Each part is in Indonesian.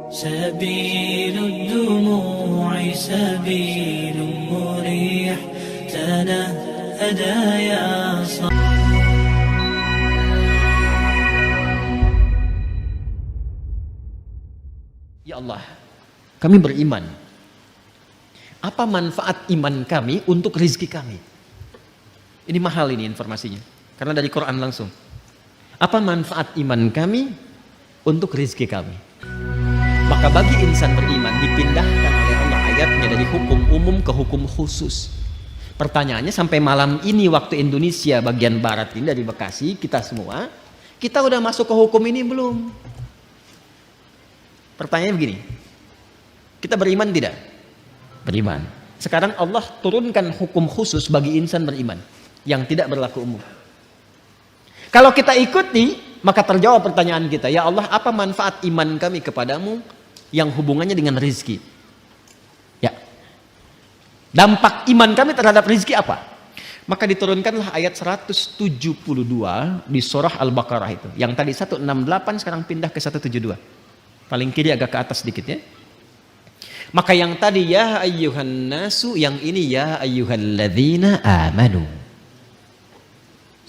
سبيل الدموع سبيل مريح تنهدى يا صاحبي. Ya Allah, kami beriman. Apa manfaat iman kami untuk rizki kami? Ini mahal ini informasinya, karena dari Quran langsung. Apa manfaat iman kami untuk rizki kami? Maka bagi insan beriman dipindahkan oleh Allah ayatnya dari hukum umum ke hukum khusus. Pertanyaannya, sampai malam ini waktu Indonesia bagian barat ini, dari Bekasi, kita semua, kita udah masuk ke hukum ini belum? Pertanyaannya begini, kita beriman tidak? Beriman. Sekarang Allah turunkan hukum khusus bagi insan beriman yang tidak berlaku umum. Kalau kita ikuti, maka terjawab pertanyaan kita, ya Allah, apa manfaat iman kami kepadamu yang hubungannya dengan rizki? Ya, dampak iman kami terhadap rizki apa? Maka diturunkanlah ayat 172 di surah Al-Baqarah itu. Yang tadi 168 sekarang pindah ke 172. Paling kiri agak ke atas sedikit ya. Maka yang tadi ya ayyuhan nasu, yang ini ya ayyuhalladzina amanu.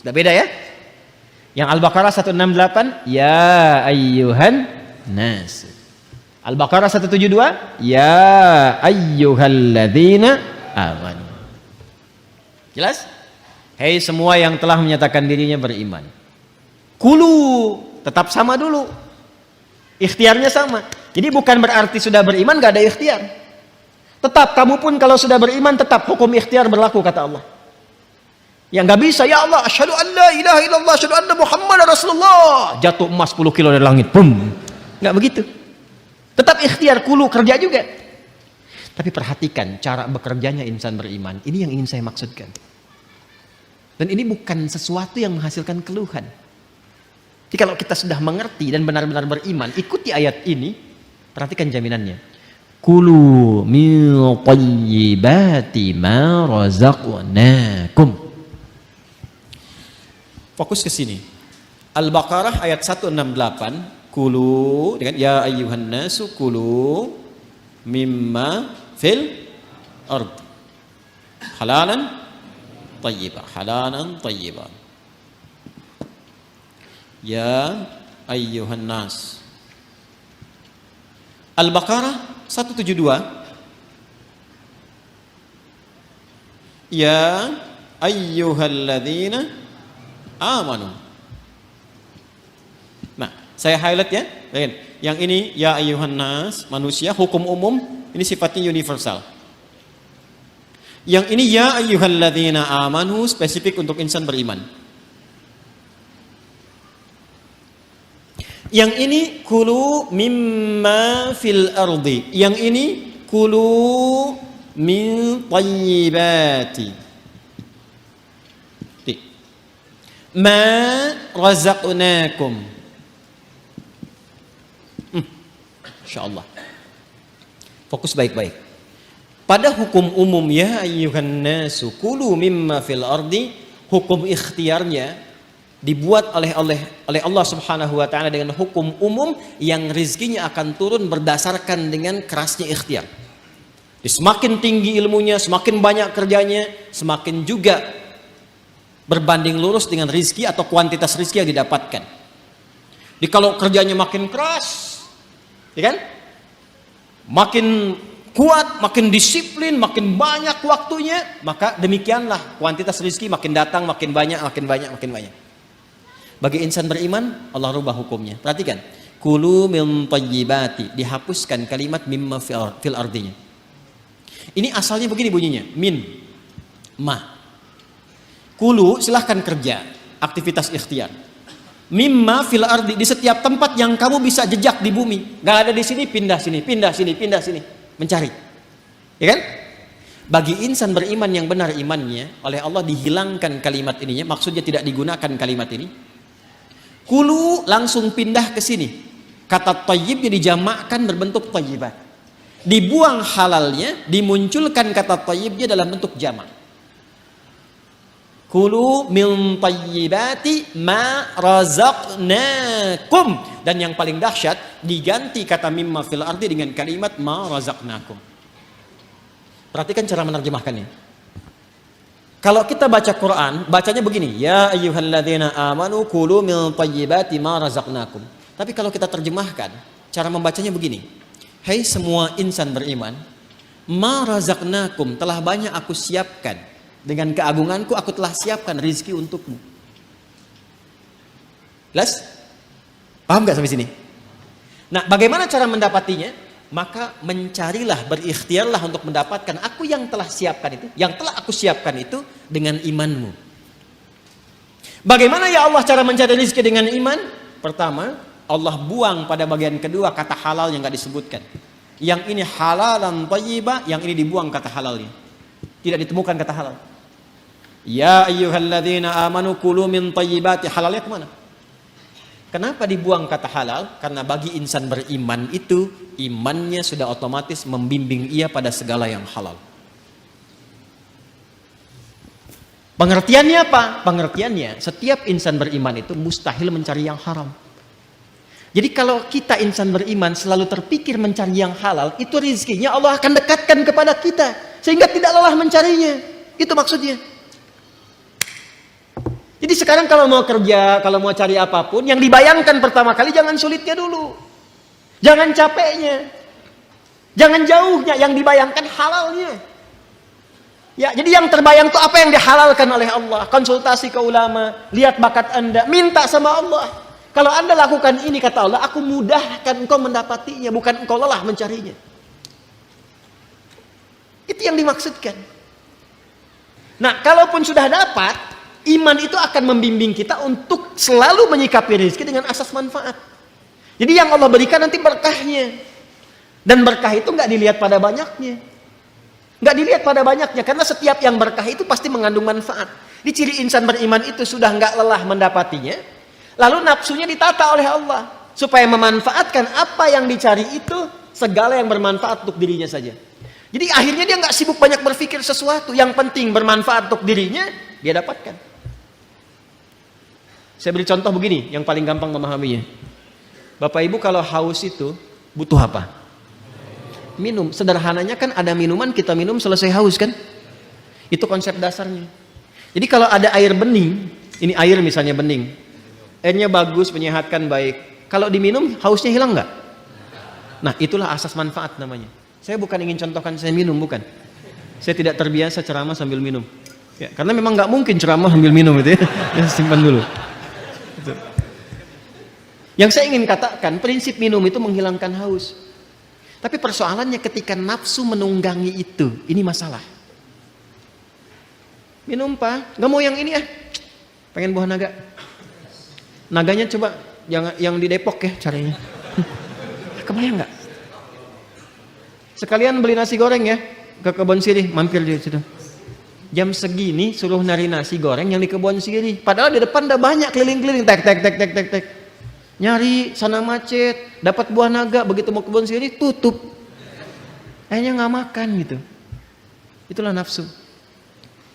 Sudah beda ya? Yang Al-Baqarah 168 ya ayyuhan nas. Al-Baqarah 172 ya ayyuhalladzina amanu. Jelas? Hei semua yang telah menyatakan dirinya beriman. Kulu, tetap sama dulu. Ikhtiarnya sama. Jadi bukan berarti sudah beriman gak ada ikhtiar. Tetap kamu pun kalau sudah beriman, tetap hukum ikhtiar berlaku, kata Allah. Yang gak bisa, ya Allah, asyhadu an la ilaha illallah, asyhadu anna Muhammadar Rasulullah, jatuh emas 10 kilo dari langit, boom. Gak begitu. Tetap ikhtiar, kulu, kerja juga. Tapi perhatikan cara bekerjanya insan beriman. Ini yang ingin saya maksudkan. Dan ini bukan sesuatu yang menghasilkan keluhan. Jadi kalau kita sudah mengerti dan benar-benar beriman, ikuti ayat ini, perhatikan jaminannya. Kulu min thayyibati ma razaqnakum. Fokus ke sini. Al-Baqarah ayat 168, kulu dengan ya ayyuhan nasu kulu mimma fil ard halalan thayyibah, halalan thayyibah. Ya ayyuhan nas. Al-Baqarah 172. Ya ayyuhalladzina amanu. Nah, saya highlight ya. Yang ini ya ayyuhan nas, manusia, hukum umum, ini sifatnya universal. Yang ini ya ayyuhalladzina amanu, spesifik untuk insan beriman. Yang ini kulu mimma fil ardi. Yang ini kulu min thayyibati ma razaqnakum. Insyaallah. Fokus baik-baik. Pada hukum umum ya ayyuhan nasu kulu mimma fil ardi, hukum ikhtiarnya dibuat oleh Allah Subhanahu wa taala dengan hukum umum yang rizkinya akan turun berdasarkan dengan kerasnya ikhtiar. Jadi semakin tinggi ilmunya, semakin banyak kerjanya, semakin juga berbanding lurus dengan rizki atau kuantitas rizki yang didapatkan. Jadi kalau kerjanya makin keras, ya kan? Makin kuat, makin disiplin, makin banyak waktunya, maka demikianlah kuantitas rizki makin datang, makin banyak, makin banyak, makin banyak. Bagi insan beriman, Allah rubah hukumnya. Perhatikan, kulu min thayyibati, dihapuskan kalimat mimma fil ardinya. Ini asalnya begini bunyinya, min, ma. Kulu silahkan kerja, aktivitas ikhtiar. Mimma fil ardi, di setiap tempat yang kamu bisa jejak di bumi. Gak ada di sini, pindah sini, pindah sini, pindah sini, mencari. Ya kan? Bagi insan beriman yang benar imannya, oleh Allah dihilangkan kalimat ininya, maksudnya tidak digunakan kalimat ini. Kulu langsung pindah ke sini. Kata thayyib dijamakkan berbentuk thayyibat. Dibuang halalnya, dimunculkan kata thayyibnya dalam bentuk jamak. Kulu min tayyibati ma razaqnakum. Dan yang paling dahsyat, diganti kata mimma fil ardi dengan kalimat ma razaqnakum. Perhatikan cara menerjemahkannya. Kalau kita baca Quran, bacanya begini, ya ayyuhalladzina amanu kulu min tayyibati ma razaqnakum. Tapi kalau kita terjemahkan, cara membacanya begini. Hai semua insan beriman, ma razaqnakum, telah banyak aku siapkan. Dengan keagunganku aku telah siapkan rizki untukmu. Jelas? Paham gak sampai sini? Nah, bagaimana cara mendapatinya? Maka mencarilah, berikhtiarlah untuk mendapatkan aku yang telah siapkan itu, yang telah aku siapkan itu dengan imanmu. Bagaimana ya Allah cara mencari rizki dengan iman? Pertama, Allah buang pada bagian kedua kata halal yang gak disebutkan. Yang ini halalan thayyibah, yang ini dibuang kata halalnya. Tidak ditemukan kata halal. Ya ayyuhalladzina amanu kulu min thayyibati, halalnya kemana? Kenapa dibuang kata halal? Karena bagi insan beriman itu, imannya sudah otomatis membimbing ia pada segala yang halal. Pengertiannya apa? Pengertiannya, setiap insan beriman itu mustahil mencari yang haram. Jadi kalau kita insan beriman selalu terpikir mencari yang halal, itu rizkinya Allah akan dekatkan kepada kita. Sehingga tidak lelah mencarinya. Itu maksudnya. Jadi sekarang kalau mau kerja, kalau mau cari apapun, yang dibayangkan pertama kali jangan sulitnya dulu. Jangan capeknya. Jangan jauhnya, yang dibayangkan halalnya. Ya, jadi yang terbayang itu apa yang dihalalkan oleh Allah. Konsultasi ke ulama, lihat bakat Anda, minta sama Allah. Kalau Anda lakukan ini, kata Allah, aku mudahkan engkau mendapatinya, bukan engkau lelah mencarinya. Itu yang dimaksudkan. Nah, kalaupun sudah dapat, iman itu akan membimbing kita untuk selalu menyikapi rezeki dengan asas manfaat. Jadi yang Allah berikan nanti berkahnya. Dan berkah itu nggak dilihat pada banyaknya. Nggak dilihat pada banyaknya, karena setiap yang berkah itu pasti mengandung manfaat. Di ciri insan beriman itu sudah nggak lelah mendapatinya, lalu nafsunya ditata oleh Allah supaya memanfaatkan apa yang dicari itu, segala yang bermanfaat untuk dirinya saja. Jadi akhirnya dia nggak sibuk banyak berpikir sesuatu, yang penting bermanfaat untuk dirinya dia dapatkan. Saya beri contoh begini, yang paling gampang memahaminya. Bapak Ibu kalau haus itu butuh apa? Minum. Sederhananya kan ada minuman, kita minum selesai haus kan? Itu konsep dasarnya. Jadi kalau ada air bening, ini air misalnya bening, airnya bagus, menyehatkan, baik. Kalau diminum, hausnya hilang nggak? Nah, itulah asas manfaat namanya. Saya bukan ingin contohkan saya minum, bukan. Saya tidak terbiasa ceramah sambil minum. Ya, karena memang nggak mungkin ceramah sambil minum itu ya. Ya, simpan dulu. Itu. Yang saya ingin katakan, prinsip minum itu menghilangkan haus. Tapi persoalannya ketika nafsu menunggangi itu, ini masalah. Minum Pak, nggak mau yang ini pengen buah naga. Naganya coba yang di Depok ya caranya. Kebayang nggak? Sekalian beli nasi goreng ya ke Kebon Sirih, mampir di situ. Jam segini suruh nari nasi goreng yang di Kebon Sirih. Padahal di depan udah banyak keliling-keliling, tek. Nyari sana macet, dapat buah naga, begitu mau Kebon Sirih tutup. Akhirnya nggak makan gitu. Itulah nafsu.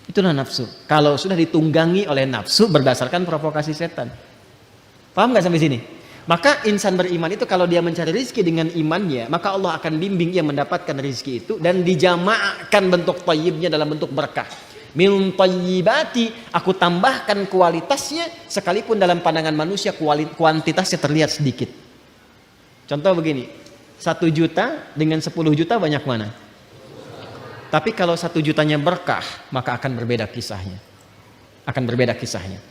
Itulah nafsu. Kalau sudah ditunggangi oleh nafsu berdasarkan provokasi setan. Paham nggak sampai sini? Maka insan beriman itu kalau dia mencari rizki dengan imannya, maka Allah akan bimbing dia mendapatkan rizki itu dan dijama'kan bentuk thayyibnya dalam bentuk berkah. Min thayyibati, aku tambahkan kualitasnya, sekalipun dalam pandangan manusia kuantitasnya terlihat sedikit. Contoh begini, 1 juta dengan 10 juta banyak mana? Tapi kalau 1 jutanya berkah, maka akan berbeda kisahnya. Akan berbeda kisahnya.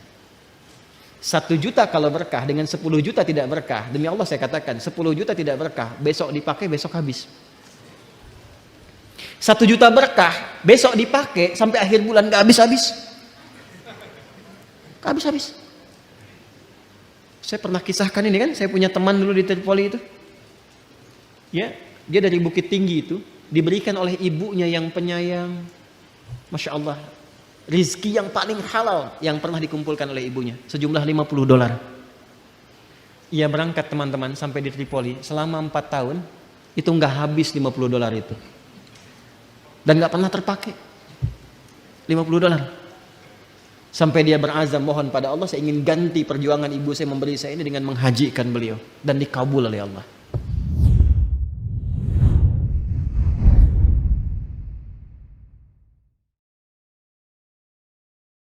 1 juta kalau berkah dengan 10 juta tidak berkah, demi Allah saya katakan 10 juta tidak berkah, besok dipakai besok habis. 1 juta berkah, besok dipakai sampai akhir bulan gak habis-habis. Gak habis-habis. Saya pernah kisahkan ini kan, saya punya teman dulu di Tripoli itu. Ya, dia dari Bukit Tinggi itu, diberikan oleh ibunya yang penyayang. Masya Allah. Rizki yang paling halal yang pernah dikumpulkan oleh ibunya, sejumlah $50. Ia berangkat teman-teman sampai di Tripoli selama 4 tahun, itu nggak habis $50 itu, dan nggak pernah terpakai $50. Sampai dia berazam mohon pada Allah, saya ingin ganti perjuangan ibu saya memberi saya ini dengan menghajikan beliau, dan dikabul oleh Allah.